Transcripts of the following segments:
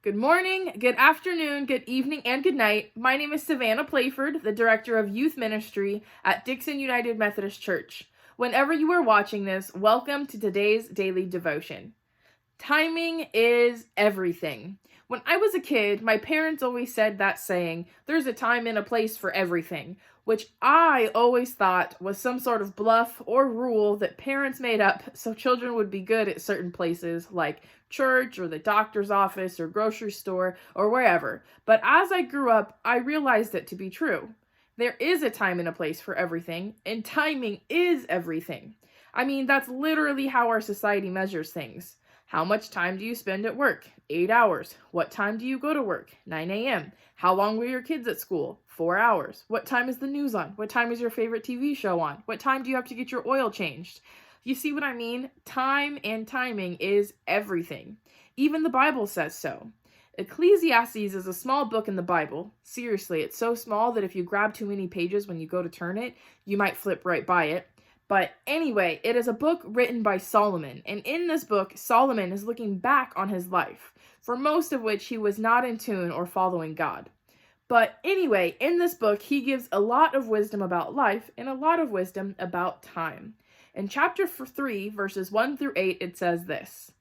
Good morning, good afternoon, good evening, and good night. My name is Savannah Playford, the Director of Youth Ministry at Dixon United Methodist Church. Whenever you are watching this, welcome to today's daily devotion. Timing is everything. When I was a kid, my parents always said that saying, there's a time and a place for everything, which I always thought was some sort of bluff or rule that parents made up so children would be good at certain places like church or the doctor's office or grocery store or wherever. But as I grew up, I realized it to be true. There is a time and a place for everything, and timing is everything. I mean, that's literally how our society measures things. How much time do you spend at work? 8 hours. What time do you go to work? 9 a.m. How long were your kids at school? 4 hours. What time is the news on? What time is your favorite TV show on? What time do you have to get your oil changed? You see what I mean? Time and timing is everything. Even the Bible says so. Ecclesiastes is a small book in the Bible. Seriously, it's so small that if you grab too many pages when you go to turn it, you might flip right by it. But anyway, it is a book written by Solomon, and in this book, Solomon is looking back on his life, for most of which he was not in tune or following God. But anyway, in this book, he gives a lot of wisdom about life and a lot of wisdom about time. In chapter 3, verses 1 through 8, it says this: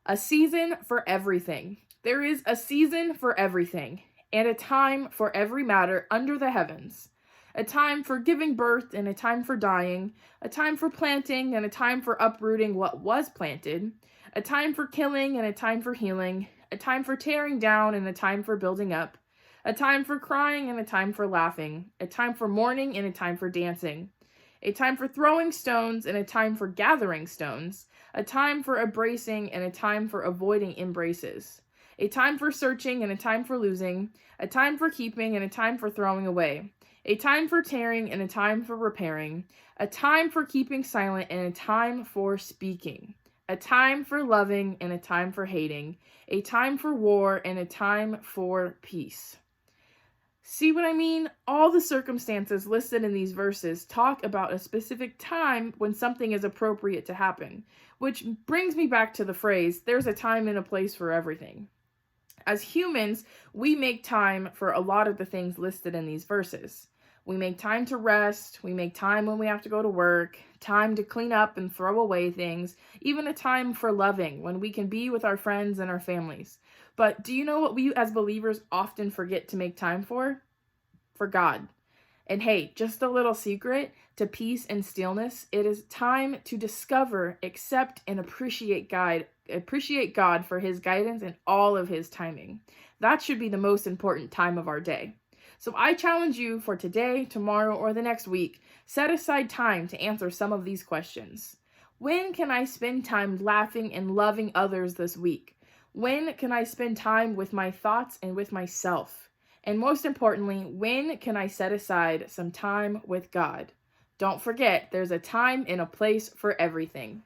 a season for everything. There is a season for everything, and a time for every matter under the heavens. A time for giving birth and a time for dying, a time for planting and a time for uprooting what was planted, a time for killing and a time for healing, a time for tearing down and a time for building up, a time for crying and a time for laughing, a time for mourning and a time for dancing, a time for throwing stones and a time for gathering stones, a time for embracing and a time for avoiding embraces, a time for searching and a time for losing, a time for keeping and a time for throwing away, a time for tearing and a time for repairing, a time for keeping silent and a time for speaking, a time for loving and a time for hating, a time for war and a time for peace. See what I mean? All the circumstances listed in these verses talk about a specific time when something is appropriate to happen, which brings me back to the phrase, there's a time and a place for everything. As humans, we make time for a lot of the things listed in these verses. We make time to rest, we make time when we have to go to work, time to clean up and throw away things, even a time for loving when we can be with our friends and our families. But do you know what we as believers often forget to make time for? For God. And hey, just a little secret to peace and stillness, it is time to discover, accept, and appreciate God for his guidance and all of his timing. That should be the most important time of our day. So I challenge you for today, tomorrow, or the next week, set aside time to answer some of these questions. When can I spend time laughing and loving others this week? When can I spend time with my thoughts and with myself? And most importantly, when can I set aside some time with God? Don't forget, there's a time and a place for everything.